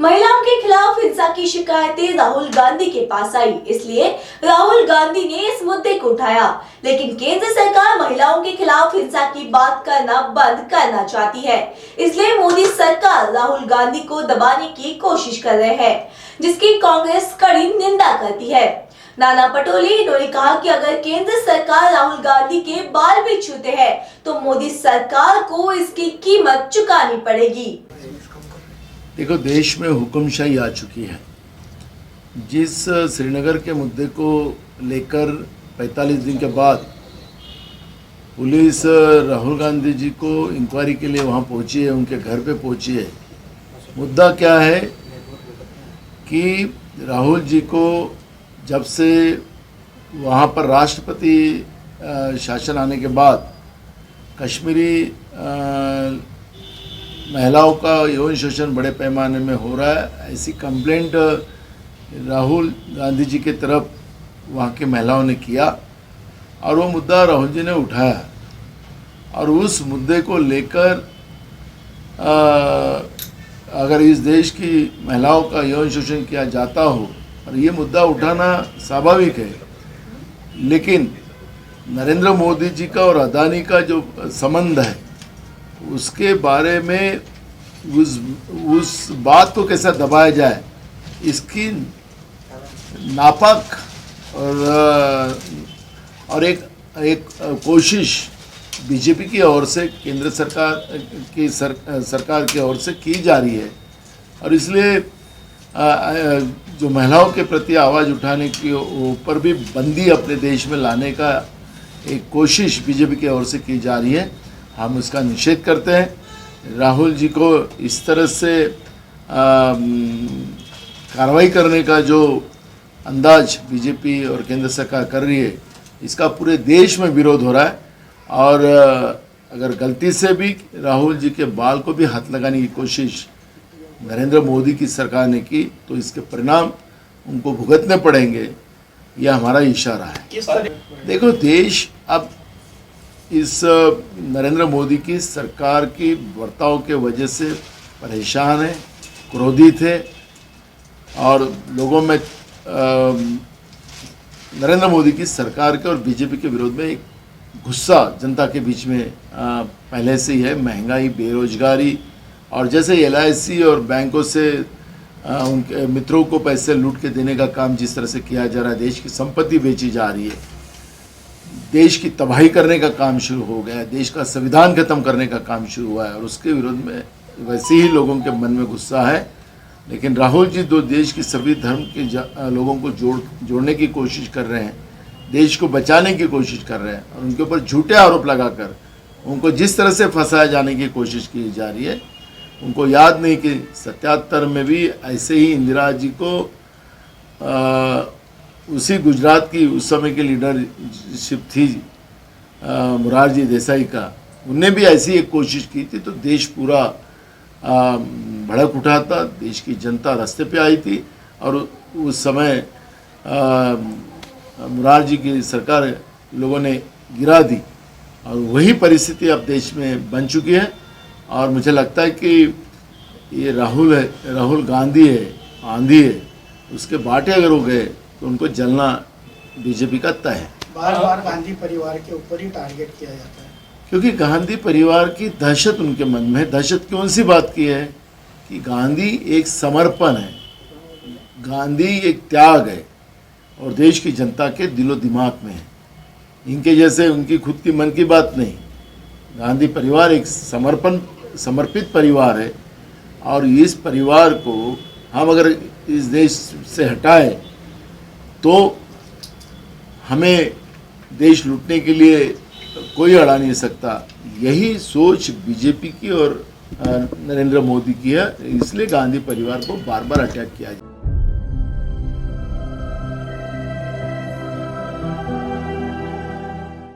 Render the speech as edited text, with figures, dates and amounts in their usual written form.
महिलाओं के खिलाफ हिंसा की शिकायतें राहुल गांधी के पास आई, इसलिए राहुल गांधी ने इस मुद्दे को उठाया। लेकिन केंद्र सरकार महिलाओं के खिलाफ हिंसा की बात करना बंद करना चाहती है, इसलिए मोदी सरकार राहुल गांधी को दबाने की कोशिश कर रहे हैं, जिसकी कांग्रेस कड़ी निंदा करती है। नाना पटोले ने कहा कि अगर केंद्र सरकार राहुल गांधी के बाल भी छूते हैं तो मोदी सरकार को इसकी कीमत चुकानी पड़ेगी। देखो, देश में हुक्मशाही आ चुकी है। जिस श्रीनगर के मुद्दे को लेकर 45 दिन के बाद पुलिस राहुल गांधी जी को इंक्वायरी के लिए वहाँ पहुँची है, उनके घर पे पहुँची है। मुद्दा क्या है कि राहुल जी को जब से वहाँ पर राष्ट्रपति शासन आने के बाद कश्मीरी महिलाओं का यौन शोषण बड़े पैमाने में हो रहा है, ऐसी कंप्लेंट राहुल गांधी जी के तरफ वहाँ के महिलाओं ने किया और वो मुद्दा राहुल जी ने उठाया। और उस मुद्दे को लेकर अगर इस देश की महिलाओं का यौन शोषण किया जाता हो, और ये मुद्दा उठाना स्वाभाविक है, लेकिन नरेंद्र मोदी जी का और अदानी का जो संबंध है उसके बारे में उस बात को कैसा दबाया जाए, इसकी नापाक और एक कोशिश बीजेपी की ओर से, केंद्र सरकार की ओर से की जा रही है। और इसलिए जो महिलाओं के प्रति आवाज़ उठाने के ऊपर भी बंदी अपने देश में लाने का एक कोशिश बीजेपी की ओर से की जा रही है। हम उसका निषेध करते हैं। राहुल जी को इस तरह से कार्रवाई करने का जो अंदाज बीजेपी और केंद्र सरकार कर रही है, इसका पूरे देश में विरोध हो रहा है। और अगर गलती से भी राहुल जी के बाल को भी हाथ लगाने की कोशिश नरेंद्र मोदी की सरकार ने की तो इसके परिणाम उनको भुगतने पड़ेंगे, यह हमारा इशारा है। देखो, देश अब इस नरेंद्र मोदी की सरकार की बर्ताव के वजह से परेशान है, क्रोधित है, और लोगों में नरेंद्र मोदी की सरकार के और बीजेपी के विरोध में एक गुस्सा जनता के बीच में पहले से ही है। महंगाई, बेरोजगारी, और जैसे LIC और बैंकों से उनके मित्रों को पैसे लूट के देने का काम जिस तरह से किया जा रहा है, देश की संपत्ति बेची जा रही है, देश की तबाही करने का काम शुरू हो गया है, देश का संविधान खत्म करने का काम शुरू हुआ है, और उसके विरोध में वैसे ही लोगों के मन में गुस्सा है। लेकिन राहुल जी दो देश की सभी धर्म के लोगों को जोड़ने की कोशिश कर रहे हैं, देश को बचाने की कोशिश कर रहे हैं, और उनके ऊपर झूठे आरोप लगाकर उनको जिस तरह से फंसाया जाने की कोशिश की जा रही है, उनको याद नहीं कि 77 में भी ऐसे ही इंदिरा जी को उसी गुजरात की उस समय की लीडरशिप थी मोरारजी देसाई का, उनने भी ऐसी एक कोशिश की थी तो देश पूरा भड़क उठा था, देश की जनता रास्ते पे आई थी, और उस समय मोरारजी की सरकार लोगों ने गिरा दी, और वही परिस्थिति अब देश में बन चुकी है। और मुझे लगता है कि ये राहुल गांधी है, आंधी है, उसके बाटे अगर हो गए तो उनको जलना बीजेपी का तय है। बार-बार गांधी परिवार के ऊपर ही टारगेट किया जाता है, क्योंकि गांधी परिवार की दहशत उनके मन में है। दहशत कौन सी बात की है कि गांधी एक समर्पण है, गांधी एक त्याग है, और देश की जनता के दिलो दिमाग में है। इनके जैसे उनकी खुद की मन की बात नहीं। गांधी परिवार एक समर्पित परिवार है, और इस परिवार को हम अगर इस देश से हटाएं तो हमें देश लूटने के लिए कोई अड़ा नहीं सकता। यही सोच बीजेपी की और नरेंद्र मोदी की है, इसलिए गांधी परिवार को बार बार अटैक किया जाए।